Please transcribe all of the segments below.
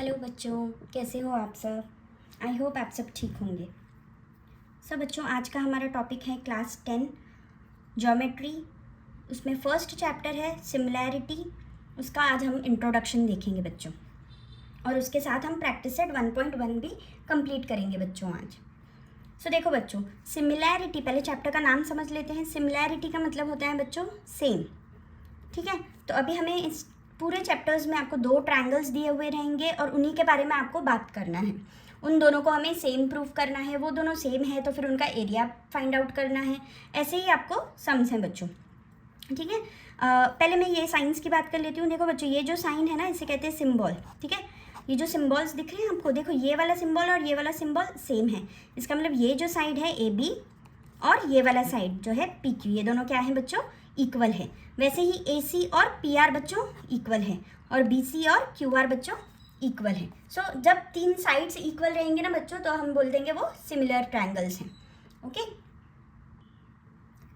Hello बच्चों, कैसे हो आप सब। आई होप आप सब ठीक होंगे। सब बच्चों, आज का हमारा टॉपिक है क्लास 10 ज्योमेट्री। उसमें फर्स्ट चैप्टर है सिमिलैरिटी। उसका आज हम इंट्रोडक्शन देखेंगे बच्चों, और उसके साथ हम प्रैक्टिस सेट 1.1 भी कंप्लीट करेंगे बच्चों आज। सो देखो बच्चों, सिमिलैरिटी, पहले चैप्टर का नाम समझ लेते हैं। सिमिलैरिटी का मतलब होता है बच्चों सेम, ठीक है। तो अभी हमें इस पूरे चैप्टर्स में आपको 2 ट्रायंगल्स दिए हुए रहेंगे और उन्हीं के बारे में आपको बात करना है। उन दोनों को हमें सेम प्रूफ करना है, वो दोनों सेम है तो फिर उनका एरिया फाइंड आउट करना है। ऐसे ही आपको सम्स हैं बच्चों, ठीक है। पहले मैं ये साइंस की बात कर लेती हूँ। देखो बच्चों, ये जो साइन है ना, इसे कहते हैं सिम्बॉल, ठीक है। ये जो सिम्बॉल्स दिख रहे हैं आपको, देखो ये वाला सिम्बॉल और ये वाला सिम्बॉल सेम है। इसका मतलब ये जो साइड है ए बी और ये वाला साइड जो है पी क्यू, ये दोनों क्या है बच्चों, इक्वल है। वैसे ही ए सी और पी आर बच्चों इक्वल है, और बी सी और क्यू आर बच्चों इक्वल है। सो जब 3 साइड्स इक्वल रहेंगे ना बच्चों, तो हम बोल देंगे वो सिमिलर ट्रायंगल्स हैं। ओके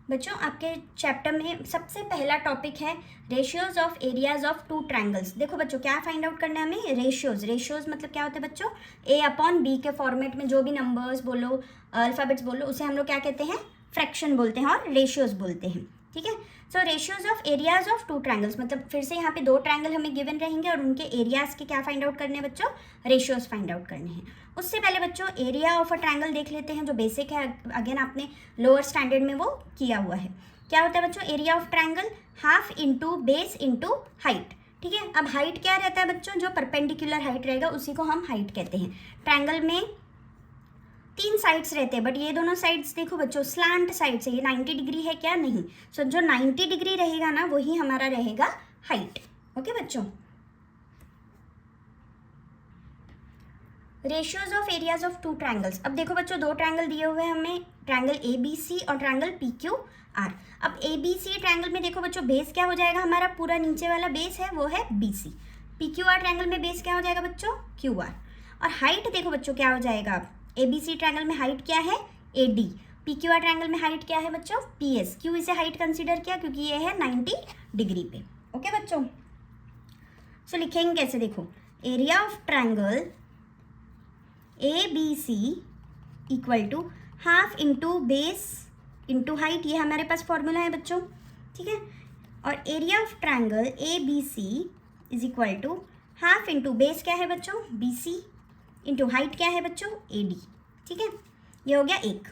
बच्चों, आपके चैप्टर में सबसे पहला टॉपिक है ratios of areas of 2 triangles. देखो बच्चों, क्या फाइंड आउट करना है हमें, रेशियोज। रेशियोज मतलब क्या होता है बच्चों, ए अपॉन बी के फॉर्मेट में जो भी नंबर्स बोलो, अल्फ़ाबेट्स बोलो, उसे हम लोग क्या कहते हैं, फ्रैक्शन बोलते हैं और रेशियोज बोलते हैं, ठीक है। So ratios of areas of 2 triangles मतलब फिर से यहाँ पे 2 ट्रायंगल हमें गिवन रहेंगे और उनके एरियाज के क्या फाइंड आउट करने हैं बच्चों, रेशियोज फाइंड आउट करने हैं। उससे पहले बच्चों एरिया ऑफ अ ट्रायंगल देख लेते हैं, जो बेसिक है। अगेन आपने लोअर स्टैंडर्ड में वो किया हुआ है। क्या होता है बच्चों, area of triangle half into base into height, ठीक है। अब हाइट क्या रहता है बच्चों, जो परपेंडिकुलर हाइट रहेगा उसी को हम हाइट कहते हैं। ट्रायंगल में 3 साइड्स रहते हैं, बट ये दोनों साइड्स देखो बच्चों स्लांट साइड से, ये 90 डिग्री है क्या, नहीं। सो जो 90 डिग्री रहेगा ना, वही हमारा रहेगा हाइट। ओके बच्चों, ratios of areas of 2 triangles. अब देखो बच्चों, 2 ट्रायंगल दिए हुए हैं हमें, ट्रायंगल ए बी सी और ट्रायंगल पी क्यू आर। अब ए बी सी ट्रायंगल में देखो बच्चों, बेस क्या हो जाएगा, हमारा पूरा नीचे वाला बेस है वो है B C. P Q R triangle में बेस क्या हो जाएगा बच्चों, क्यू आर। और हाइट देखो बच्चों क्या हो जाएगा, ए बी सी ट्रायंगल में हाइट क्या है, A D. P Q R triangle में हाइट क्या है बच्चों, पी एस। क्यों इसे हाइट कंसिडर किया, क्योंकि ये है 90 डिग्री पे। ओके बच्चों, सो लिखेंगे कैसे, देखो area of triangle A B C equal to half into base into height, ये हमारे पास फॉर्मूला है बच्चों, ठीक है। और area of triangle A B C is equal to half into base क्या है बच्चों, बी सी, इंटू हाइट क्या है बच्चों, ए डी, ठीक है। ये हो गया एक।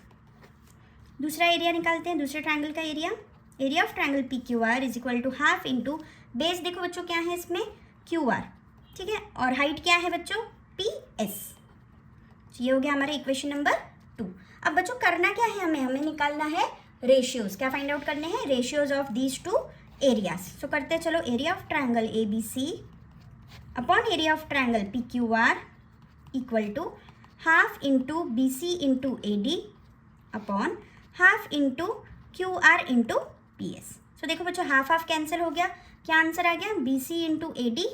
दूसरा एरिया निकालते हैं, दूसरे ट्रायंगल का area. Area of triangle P Q R is equal to half into base, देखो बच्चों क्या है इसमें, क्यू आर, ठीक है। और हाइट क्या है बच्चों, पी एस। ये हो गया हमारा इक्वेशन नंबर 2। अब बच्चों करना क्या है, हमें निकालना है रेशियोज। क्या फाइंड आउट करने हैं, ratios of these 2 areas. So करते हैं, चलो area of triangle A B C upon area of triangle P Q R equal to half into B C into A D upon half into Q R into P S. So देखो बच्चों, half half cancel हो गया, क्या answer आ गया, B C into A D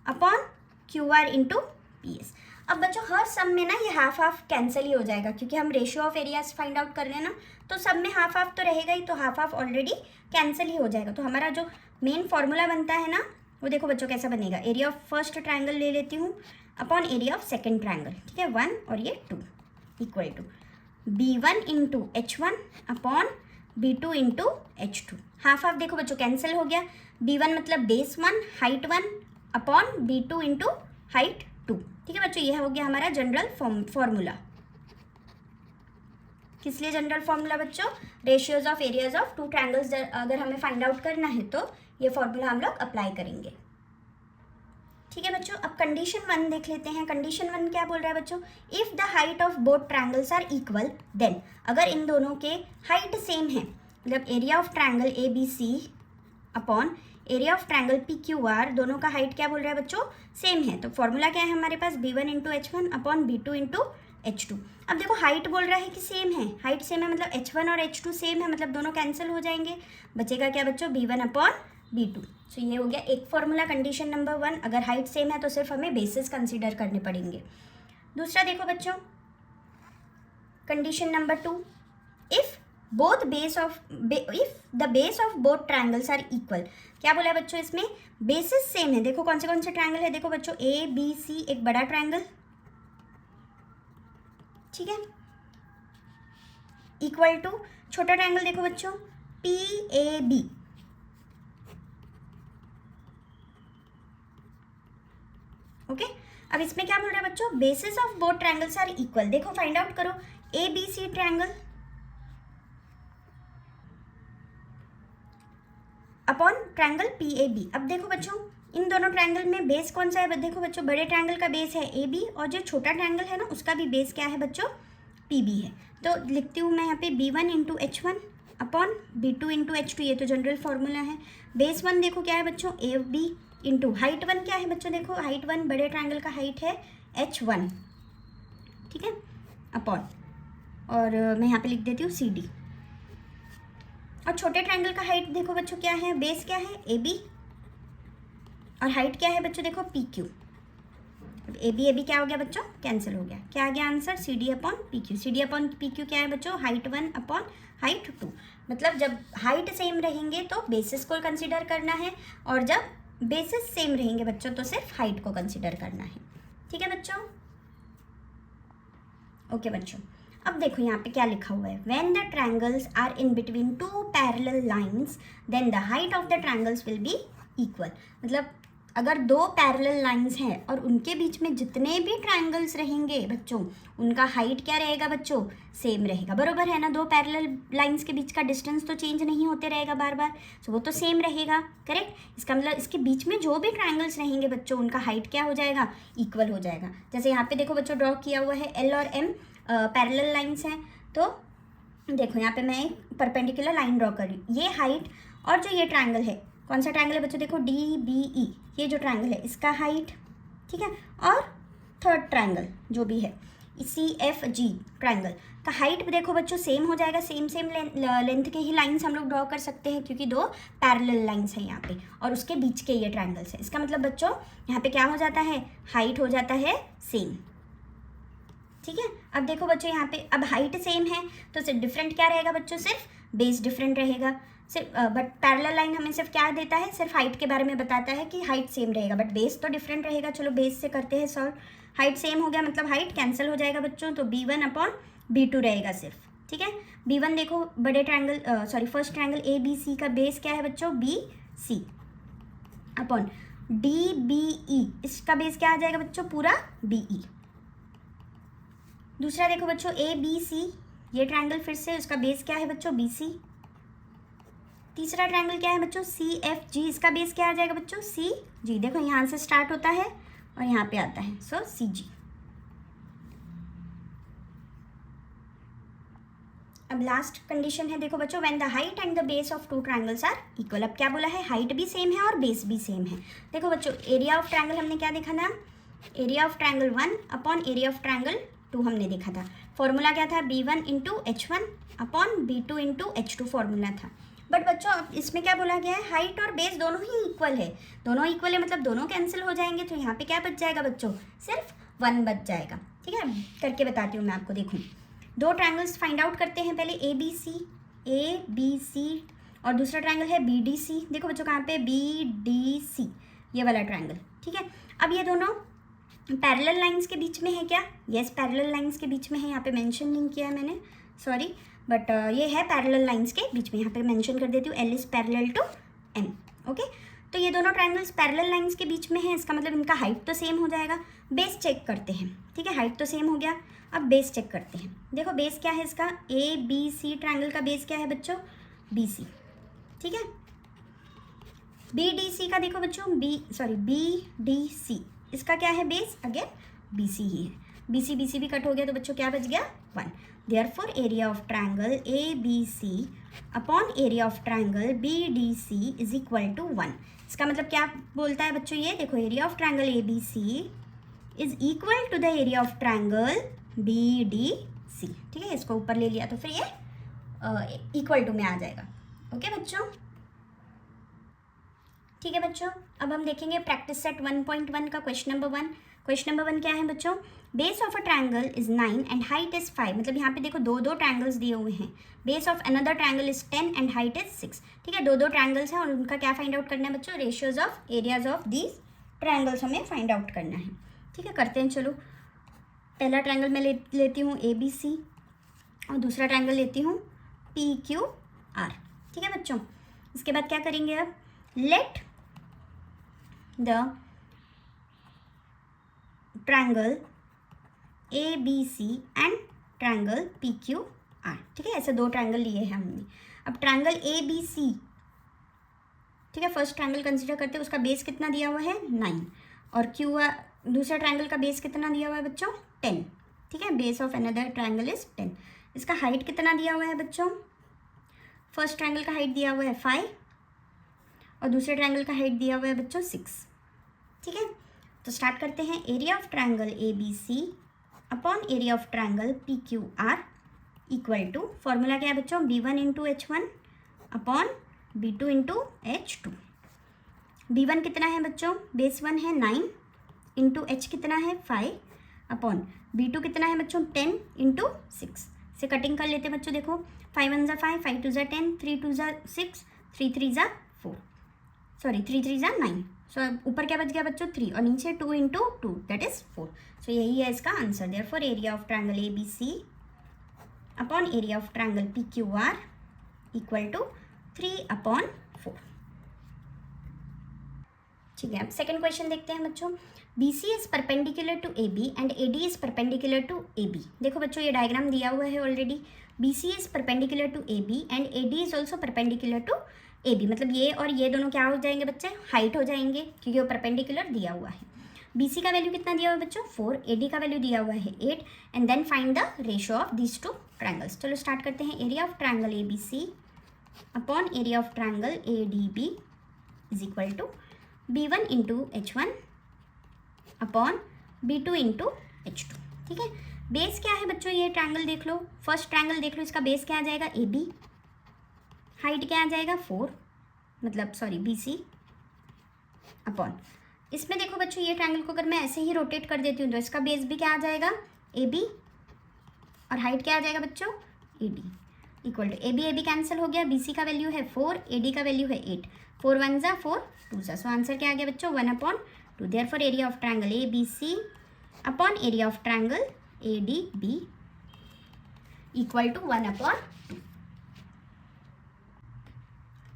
upon Q R into P S. अब बच्चों हर सब में ना ये हाफ हाफ कैंसिल ही हो जाएगा, क्योंकि हम ratio of areas find out कर रहे हैं ना, तो सब में हाफ हाफ तो रहेगा ही, तो हाफ हाफ ऑलरेडी कैंसिल ही हो जाएगा। तो हमारा जो मेन फॉर्मूला बनता है ना, वो देखो बच्चों कैसा बनेगा, एरिया ऑफ फर्स्ट ट्रायंगल ले लेती हूँ upon area of second triangle, ठीक है, 1 और ये 2 equal to B1 into H1 upon B2 into H2। Half half देखो बच्चों कैंसिल हो गया, B1 मतलब base 1 height 1 upon B2 into height 2, ठीक है बच्चों। ये हो गया हमारा जनरल फॉर्मूला। किस लिए जनरल फॉर्मूला बच्चों, ratios of areas of 2 triangles अगर हमें फाइंड आउट करना है तो ये फॉर्मूला हम लोग अप्लाई करेंगे, ठीक है बच्चों। अब कंडीशन 1 देख लेते हैं। कंडीशन 1 क्या बोल रहा है बच्चों, if the height of both triangles are equal then, अगर इन दोनों के हाइट सेम है, मतलब area of triangle A B C upon area of triangle P Q R, दोनों का हाइट क्या बोल रहा है बच्चों, सेम है। तो फॉर्मूला क्या है हमारे पास, B1 into H1 upon B2 into H2। अब देखो हाइट बोल रहा है कि सेम है, हाइट सेम है मतलब H1 और H2 सेम है, मतलब दोनों कैंसिल हो जाएंगे, बचेगा क्या बच्चों, B1 अपॉन B2। सो ये हो गया एक फॉर्मूला कंडीशन नंबर 1। अगर हाइट सेम है तो सिर्फ हमें बेसिस कंसीडर करने पड़ेंगे। दूसरा देखो बच्चों, condition number 2, if both base of if the base of both triangles are equal. क्या बोला है बच्चों, इसमें बेसिस सेम है। देखो कौन से ट्रायंगल है, देखो बच्चों ए बी सी, एक बड़ा ट्रायंगल, ठीक है, इक्वल टू छोटा ट्रायंगल देखो बच्चों पी ए बी, ओके। अब इसमें क्या बोल रहा है बच्चों, basis of both triangles are equal. देखो फाइंड आउट करो, A B C triangle upon triangle P A B. अब देखो बच्चों इन दोनों ट्रायंगल में बेस कौन सा है, देखो बच्चों बड़े ट्रायंगल का बेस है ए बी, और जो छोटा ट्रायंगल है ना उसका भी बेस क्या है बच्चों, पी बी है। तो लिखती हूँ मैं यहाँ पे B one into H one upon B two into H two, ये तो जनरल फॉर्मूला है। बेस वन देखो क्या है बच्चों, A B, into height one क्या है बच्चों, देखो हाइट वन बड़े ट्रायंगल का हाइट है एच वन, ठीक है, अपॉन, और मैं यहाँ पे लिख देती हूँ सी डी। और छोटे ट्रायंगल का हाइट देखो बच्चों क्या है, बेस क्या है ए बी, और हाइट क्या है बच्चों, देखो पी क्यू। ए बी क्या हो गया बच्चों, कैंसिल हो गया। क्या आ गया answer, C D upon P Q. C D upon P Q क्या है बच्चों, height one upon height two. मतलब जब हाइट सेम रहेंगे तो बेसिस को कंसिडर करना है, और जब बेसिस सेम रहेंगे बच्चों तो सिर्फ हाइट को कंसिडर करना है, ठीक है बच्चों। ओके बच्चों, अब देखो यहाँ पे क्या लिखा हुआ है, when the triangles are in between two parallel lines then the height of the triangles will be equal. मतलब अगर दो पैरेलल लाइंस हैं और उनके बीच में जितने भी ट्रायंगल्स रहेंगे बच्चों उनका हाइट क्या रहेगा बच्चों, सेम रहेगा, बरोबर है ना। दो पैरेलल लाइंस के बीच का डिस्टेंस तो चेंज नहीं होते रहेगा बार बार, तो वो तो सेम रहेगा, करेक्ट। इसका मतलब इसके बीच में जो भी ट्रायंगल्स रहेंगे बच्चों उनका हाइट क्या हो जाएगा, इक्वल हो जाएगा। जैसे यहाँ पे देखो बच्चों ड्रॉ किया हुआ है एल और एम पैरेलल लाइंस हैं, तो देखो यहाँ पे मैं एक परपेंडिकुलर लाइन ड्रॉ कर रही हूँ। ये हाइट और जो ये ट्रायंगल है, कौन सा ट्रायंगल है बच्चों, देखो डी बी ई, ये जो ट्रायंगल है इसका हाइट, ठीक है, और थर्ड ट्रायंगल जो भी है सी एफ जी ट्रायंगल का हाइट भी देखो बच्चों सेम हो जाएगा। सेम लेंथ के ही लाइंस हम लोग ड्रॉ कर सकते हैं क्योंकि दो पैरेलल लाइंस हैं यहाँ पे और उसके बीच के ये ट्रायंगल्स है। इसका मतलब बच्चों यहाँ पे क्या हो जाता है, हाइट हो जाता है सेम, ठीक है। अब देखो बच्चों यहाँ पे अब हाइट सेम है तो सिर्फ डिफरेंट क्या रहेगा बच्चों, सिर्फ बेस डिफरेंट रहेगा। सिर्फ बट पैरेलल लाइन हमें सिर्फ क्या देता है, सिर्फ हाइट के बारे में बताता है कि हाइट सेम रहेगा बट बेस तो डिफरेंट रहेगा। चलो बेस से करते हैं सॉल्व। हाइट सेम हो गया मतलब हाइट कैंसिल हो जाएगा बच्चों, तो B one upon B two रहेगा सिर्फ, ठीक है। बी वन देखो बड़े triangle first triangle A B C का बेस क्या है बच्चों, B C upon D B E, इसका बेस क्या आ जाएगा बच्चों, पूरा बी ई। दूसरा देखो बच्चों ए बी सी, ये ट्रायंगल फिर से उसका बेस क्या है बच्चों, बी सी। तीसरा ट्रायंगल क्या है बच्चों, सी एफ जी, इसका बेस क्या आ जाएगा बच्चों, सी जी। देखो यहाँ से स्टार्ट होता है और यहाँ पे आता है, सो सी जी। अब लास्ट कंडीशन है देखो बच्चों, when the height and the base of two triangles are equal. अब क्या बोला है, हाइट भी सेम है और बेस भी सेम है। देखो बच्चों एरिया ऑफ ट्रायंगल हमने क्या देखा था, area of triangle 1 upon area of triangle 2 हमने देखा था। फॉर्मूला क्या था, b1 into H one upon b2 into H to formula था। बट बच्चों अब इसमें क्या बोला गया है, हाइट और बेस दोनों ही इक्वल है। दोनों इक्वल है मतलब दोनों कैंसिल हो जाएंगे, तो यहाँ पे क्या बच जाएगा बच्चों, सिर्फ 1 बच जाएगा, ठीक है। करके बताती हूँ मैं आपको, देखूँ दो ट्रायंगल्स फाइंड आउट करते हैं पहले, ए बी सी और दूसरा ट्रायंगल है बी डी सी। देखो बच्चों कहाँ पे, बी डी सी, ये वाला ट्रायंगल, ठीक है। अब ये दोनों पैरेलल लाइंस के बीच में है क्या, यस पैरेलल लाइंस के बीच में है, यहाँ पे मेंशन नहीं किया है मैंने, सॉरी, बट ये है पैरेलल लाइंस के बीच में। यहाँ पे मेंशन कर देती हूँ L is parallel to M, okay. तो ये दोनों ट्रायंगल्स पैरेलल लाइंस के बीच में है, इसका मतलब इनका हाइट तो सेम हो जाएगा। बेस चेक करते हैं, ठीक है, हाइट तो सेम हो गया, अब बेस चेक करते हैं। देखो बेस क्या है इसका, ए बी सी ट्रायंगल का बेस क्या है बच्चों, बी सी, ठीक है। बी डी सी का देखो बच्चों बी डी सी, इसका क्या है बेस, अगेन बी सी ही है। बी सी भी कट हो गया तो बच्चों क्या बच गया, 1। Therefore area of triangle A B C upon area of triangle B D C is equal to 1। इसका मतलब क्या बोलता है बच्चों, ये देखो area of triangle A B C is equal to the area of triangle B D C, ठीक है। इसको ऊपर ले लिया तो फिर ये इक्वल टू में आ जाएगा, ओके बच्चों। ठीक है बच्चों, अब हम देखेंगे प्रैक्टिस सेट 1.1 का क्वेश्चन नंबर 1। क्वेश्चन नंबर 1 क्या है बच्चों, base of a triangle is 9 and height is 5, मतलब यहाँ पे देखो दो दो ट्रायंगल्स दिए हुए हैं, base of another triangle is 10 and height is 6, ठीक है, दो दो ट्रायंगल्स हैं और उनका क्या फाइंड आउट करना है बच्चों, ratios of areas of these triangles हमें फाइंड आउट करना है, ठीक है, करते हैं। चलो पहला ट्रायंगल मैं लेती हूँ ABC और दूसरा ट्रायंगल लेती हूँ PQR, ठीक है बच्चों। इसके बाद क्या करेंगे, अब let the triangle ABC and triangle PQR, ठीक है, ऐसे दो ट्रायंगल लिए हैं हमने। अब ट्रायंगल ABC, ठीक है, फर्स्ट ट्रायंगल कंसीडर करते हैं, उसका बेस कितना दिया हुआ है 9 और QR दूसरा ट्रायंगल का बेस कितना दिया हुआ है बच्चों 10, ठीक है, base of another triangle is 10। इसका हाइट कितना दिया हुआ है बच्चों, फर्स्ट ट्रायंगल का हाइट दिया हुआ है 5 और दूसरे ट्रायंगल का हाइट दिया हुआ है बच्चों 6, ठीक है। तो स्टार्ट करते हैं, area of triangle ABC upon area of triangle PQR equal to, formula क्या है बच्चों, B1 into H1 upon B2 into H2। B1 कितना है बच्चों, बेस 1 है 9 इंटू H कितना है 5 अपॉन B2 कितना है बच्चों 10 इंटू 6 से कटिंग कर लेते हैं बच्चों। देखो 5 1 ज़ा 5, 5 2 ज़ा 10, 3 2 ज़ा 6, 3 3 ज़ा 4, सॉरी 3 3 ज़ा 9, सो ऊपर क्या बच गया बच्चों 3 और नीचे 2 इंटू 2 दैट इज 4। सो यही है इसका answer. Therefore area of triangle ABC upon area of triangle PQR equal to 3/4। ठीक है, अब सेकंड क्वेश्चन देखते हैं बच्चों। BC is perpendicular to AB and AD is perpendicular to AB। देखो बच्चों ये डायग्राम दिया हुआ है already. BC is perpendicular to AB and AD is also perpendicular to AB, मतलब ये और ये दोनों क्या हो जाएंगे बच्चे, हाइट हो जाएंगे क्योंकि वो परपेंडिकुलर दिया हुआ है। BC का वैल्यू कितना दिया हुआ है बच्चों 4, AD का वैल्यू दिया हुआ है 8 and then find the ratio of these two triangles. चलो स्टार्ट करते हैं। Area of triangle ABC upon area of triangle ADB is equal to B1 into H1 upon B2 into H2। ठीक है, base क्या है बच्चों, ये ट्रायंगल देख लो, फर्स्ट ट्रायंगल देख लो, इसका बेस क्या आ जाएगा AB, हाइट क्या आ जाएगा 4, मतलब सॉरी BC अपॉन, इसमें देखो बच्चों ये ट्रायंगल को अगर मैं ऐसे ही रोटेट कर देती हूँ तो इसका बेस भी क्या आ जाएगा AB और हाइट क्या आ जाएगा बच्चों AD equal to AB cancel हो गया, BC का वैल्यू है 4, AD का वैल्यू है 8, 4 1 ज़ा 4 2 ज़ा, सो आंसर क्या आ गया बच्चों 1/2। Therefore area of triangle ABC upon area of triangle ADB equal to 1/2।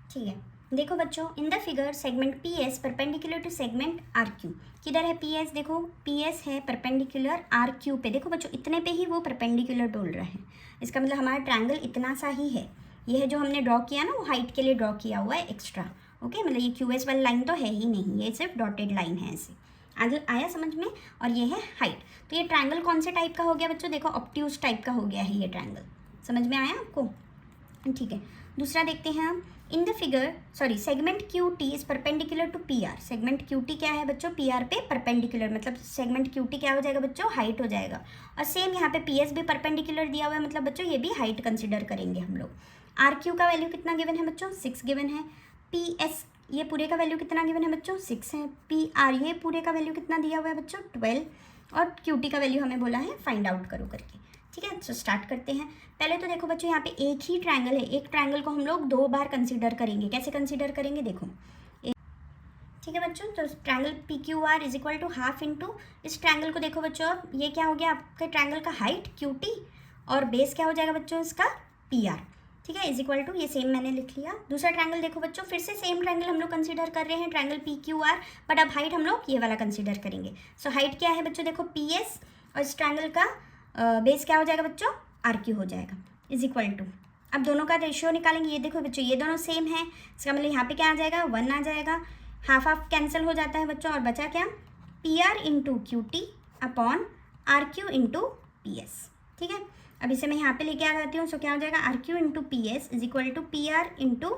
ठीक है, देखो बच्चों in the figure segment PS perpendicular to segment RQ। किधर है PS, देखो PS है परपेंडिकुलर RQ पे। देखो बच्चों इतने पे ही वो परपेंडिकुलर डोल रहा है, इसका मतलब हमारा ट्रायंगल इतना सा ही है। ये है जो हमने ड्रॉ किया ना, वो हाइट के लिए ड्रॉ किया हुआ है एक्स्ट्रा। ओके, मतलब ये QS वाली लाइन तो है ही नहीं, ये सिर्फ डॉटेड लाइन है ऐसे। आगे आया समझ में, और ये है हाइट। तो ये ट्रायंगल कौन से टाइप का हो गया बच्चों, देखो ऑब्ट्यूज टाइप का हो गया है ये ट्रायंगल। समझ में आया आपको, ठीक है। दूसरा देखते हैं हम, in the figure sorry segment QT is perpendicular to PR। Segment QT क्या है बच्चों, PR पे परपेंडिकुलर, मतलब सेगमेंट QT क्या हो जाएगा बच्चों, हाइट हो जाएगा। और सेम यहाँ पे PS भी परपेंडिकुलर दिया हुआ है, मतलब बच्चों ये भी हाइट कंसिडर करेंगे हम लोग। RQ का वैल्यू कितना गिवन है बच्चों 6 गिवन है। PS ये पूरे का वैल्यू कितना गिवन है बच्चों 6 है। PR ये पूरे का वैल्यू कितना दिया हुआ है बच्चों 12 और QT का वैल्यू हमें बोला है फाइंड आउट करो करके। ठीक है, तो स्टार्ट करते हैं। पहले तो देखो बच्चों यहाँ पे एक ही ट्रायंगल है, एक ट्रायंगल को हम लोग 2 बार कंसीडर करेंगे। कैसे कंसीडर करेंगे देखो, ठीक है बच्चों, तो triangle PQR is equal to half into इस ट्रायंगल को देखो बच्चों, अब ये क्या हो गया आपके ट्रायंगल का हाइट QT और बेस क्या हो जाएगा बच्चों इसका PR। ठीक है, इज इक्वल टू ये सेम मैंने लिख लिया। दूसरा ट्रायंगल देखो बच्चों, फिर से सेम ट्रायंगल हम लोग कंसीडर कर रहे हैं, ट्रायंगल PQR, बट अब हाइट हम लोग ये वाला कंसीडर करेंगे। सो हाइट क्या है बच्चों देखो PS और इस ट्रायंगल का बेस क्या हो जाएगा बच्चों RQ हो जाएगा इज इक्वल टू, अब दोनों का रेशियो निकालेंगे। ये देखो बच्चों ये दोनों सेम है, इसका मतलब यहाँ पे क्या आ जाएगा 1 आ जाएगा, हाफ हाफ कैंसिल हो जाता है बच्चों, और बचा क्या PR into QT upon RQ into PS। ठीक है, अब इसे मैं यहाँ पे लेके आ जाती हूँ, सो क्या हो जाएगा RQ into PS is equal to PR into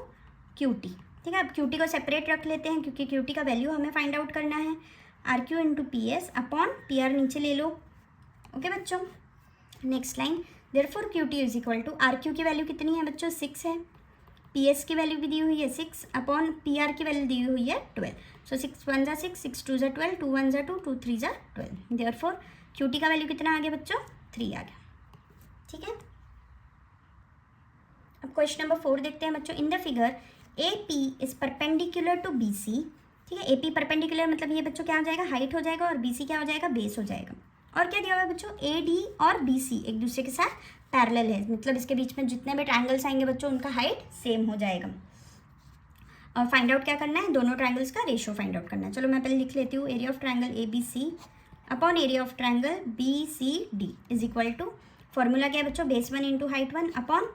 QT। ठीक है, अब QT को सेपरेट रख लेते हैं क्योंकि QT का वैल्यू हमें फाइंड आउट करना है। RQ into PS upon PR नीचे ले लो। ओके बच्चों, next line, therefore QT is equal to RQ की वैल्यू कितनी है बच्चों 6 है, पी एस की वैल्यू भी दी हुई है 6 अपॉन पी आर की वैल्यू दी हुई है 12. सो 6 1 ज़ा 6, 6 2 ज़ा 12, 2 1 ज़ा 2, 2 3 ज़ा 12. देयरफॉर क्यू टी का वैल्यू कितना आ गया बच्चों? 3 आ गया. ठीक है. अब क्वेश्चन नंबर 4 देखते हैं बच्चों. In the figure A P is perpendicular to B C. ठीक है, ए पी परपेंडिकुलर मतलब ये बच्चों क्या हो जाएगा? हाइट हो जाएगा. और बी सी क्या हो जाएगा? बेस हो जाएगा. और क्या दिया हुआ है बच्चों? ए डी और बी सी एक दूसरे के साथ पैरेलल है, मतलब इसके बीच में जितने भी ट्रायंगल्स आएंगे बच्चों उनका हाइट सेम हो जाएगा. और फाइंड आउट क्या करना है? दोनों ट्रायंगल्स का रेशियो फाइंड आउट करना है. चलो मैं पहले लिख लेती हूँ. Area of triangle A B C upon area of triangle B C D is equal to, formula क्या है बच्चों? Base 1 into height 1 upon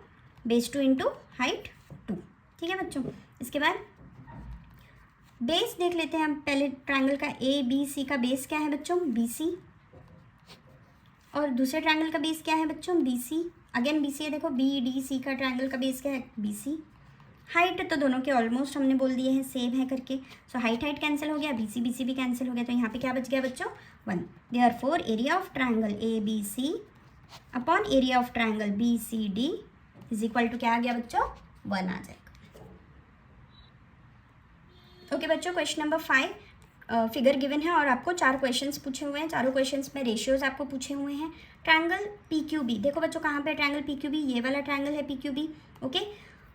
base 2 into height 2. ठीक है बच्चों. इसके बाद बेस देख लेते हैं हम पहले. ट्रायंगल का ए बी सी का बेस क्या है बच्चों? B C. और दूसरे ट्रायंगल का बेस क्या है बच्चों? B C. Again B C है. देखो बी डी सी का ट्रायंगल का बेस क्या है? बी सी. हाइट तो दोनों के ऑलमोस्ट हमने बोल दिए हैं सेम है करके. सो हाइट कैंसिल हो गया, बी सी भी कैंसिल हो गया. तो यहाँ पे क्या बच गया बच्चों? 1. Therefore area of triangle A B C upon area of triangle B C D is equal to क्या आ गया बच्चों? 1 आ जाएगा. ओके बच्चों, क्वेश्चन नंबर 5 फिगर गिवन है और आपको 4 क्वेश्चंस पूछे हुए हैं. चारों क्वेश्चंस में रेशियोज आपको पूछे हुए हैं. ट्रायंगल पी क्यू बी, देखो बच्चों कहाँ पे ट्रायंगल पी क्यू बी? ये वाला ट्रायंगल है पी क्यू बी. ओके.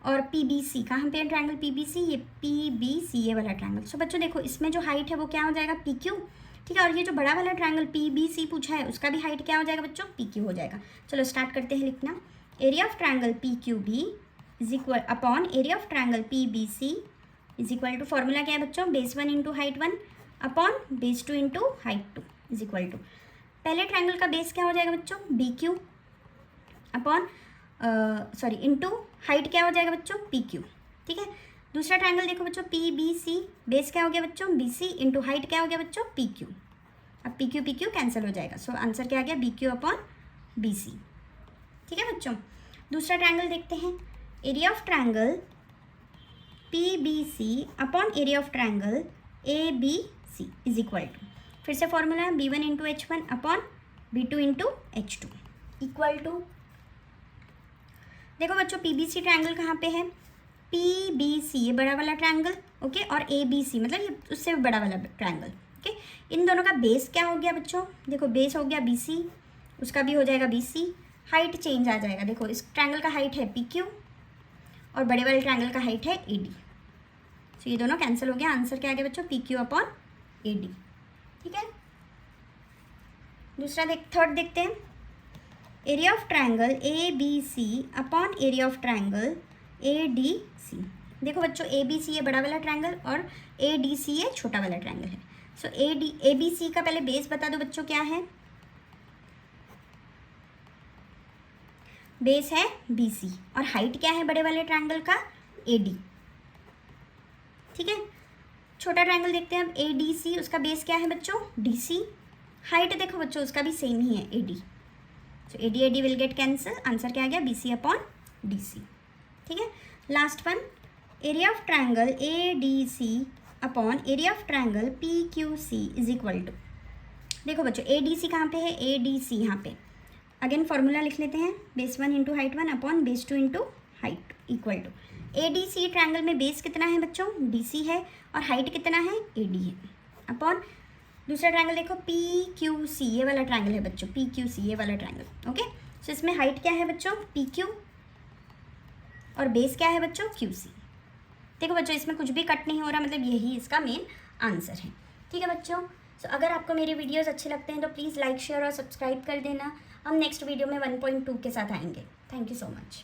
और पी बी सी कहाँ पे है ट्रायंगल पी बी सी? ये पी बी सी ये वाला ट्रायंगल. सो बच्चों देखो इसमें जो हाइट है वो क्या हो जाएगा? P Q. ठीक है. और ये जो बड़ा वाला ट्रायंगल पी बी सी पूछा है उसका भी हाइट क्या हो जाएगा बच्चों? पी क्यू हो जाएगा. चलो स्टार्ट करते हैं लिखना. Area of triangle P Q B is equal upon area of triangle P B C is equal to, formula क्या है बच्चों? Base 1 into height 1 upon base 2 into height 2 is equal to, पहले ट्रायंगल का base क्या हो जाएगा बच्चों? B Q upon sorry into height क्या हो जाएगा बच्चों? P Q. ठीक है. दूसरा ट्रायंगल देखो बच्चों पी बी सी, बेस क्या हो गया बच्चों? बी सी इंटू हाइट क्या हो गया बच्चों? P Q. अब पी क्यू कैंसिल हो जाएगा. सो आंसर क्या आ गया? B Q upon B C. ठीक है बच्चों. दूसरा ट्रायंगल देखते हैं. Area of triangle P B C upon area of triangle A B C is equal to, फिर से formula B 1 into H 1 upon B 2 into H 2 equal to, देखो बच्चों पी बी सी ट्रायंगल कहाँ पे है? P B सी ये बड़ा वाला ट्रायंगल. ओके. और ए बी सी मतलब ये उससे बड़ा वाला ट्रायंगल. ओके. इन दोनों का बेस क्या हो गया बच्चों? देखो बेस हो गया बी सी, उसका भी हो जाएगा बी सी. हाइट चेंज आ जाएगा. देखो इस ट्रायंगल का हाइट है पी क्यू और बड़े वाले ट्रायंगल का हाइट है ए डी. तो ये दोनों कैंसिल हो गया. आंसर क्या आ गया बच्चों? P Q upon A D. ठीक है. दूसरा थर्ड देखते हैं. Area of triangle A B C upon area of triangle A D C. देखो बच्चों ए बी सी ये बड़ा वाला ट्रायंगल और ए डी सी ये छोटा वाला ट्रायंगल है. सो ए बी सी का पहले बेस बता दो बच्चों क्या है? बेस है बी सी और हाइट क्या है बड़े वाले ट्रायंगल का? ए डी. ठीक है. छोटा ट्रायंगल देखते हैं अब ए डी सी, उसका बेस क्या है बच्चों? D C. हाइट देखो बच्चों उसका भी सेम ही है A D. So A D will get cancel. Answer क्या आ गया? B C upon D C. ठीक है. Last one, area of triangle A D C upon area of triangle P Q C is equal to, देखो बच्चों ए D सी कहाँ पे है? ए डी सी यहाँ पे. अगेन फॉर्मूला लिख लेते हैं. Base 1 into height 1 upon base 2 into height equal to, A D C triangle में बेस कितना है बच्चों? डी सी है और हाइट कितना है? ए डी है. अपॉन दूसरा ट्रायंगल देखो पी क्यू सी ये वाला ट्रायंगल है बच्चों. पी क्यू सी ये वाला ट्रायंगल. ओके. सो इसमें हाइट क्या है बच्चों? पी क्यू और बेस क्या है बच्चों? Q C. देखो बच्चों इसमें कुछ भी कट नहीं हो रहा, मतलब यही इसका मेन आंसर है. ठीक है बच्चों. सो अगर आपको मेरे वीडियोस अच्छे लगते हैं तो प्लीज़ लाइक शेयर और सब्सक्राइब कर देना. हम नेक्स्ट वीडियो में 1.2 के साथ आएंगे. Thank you so much.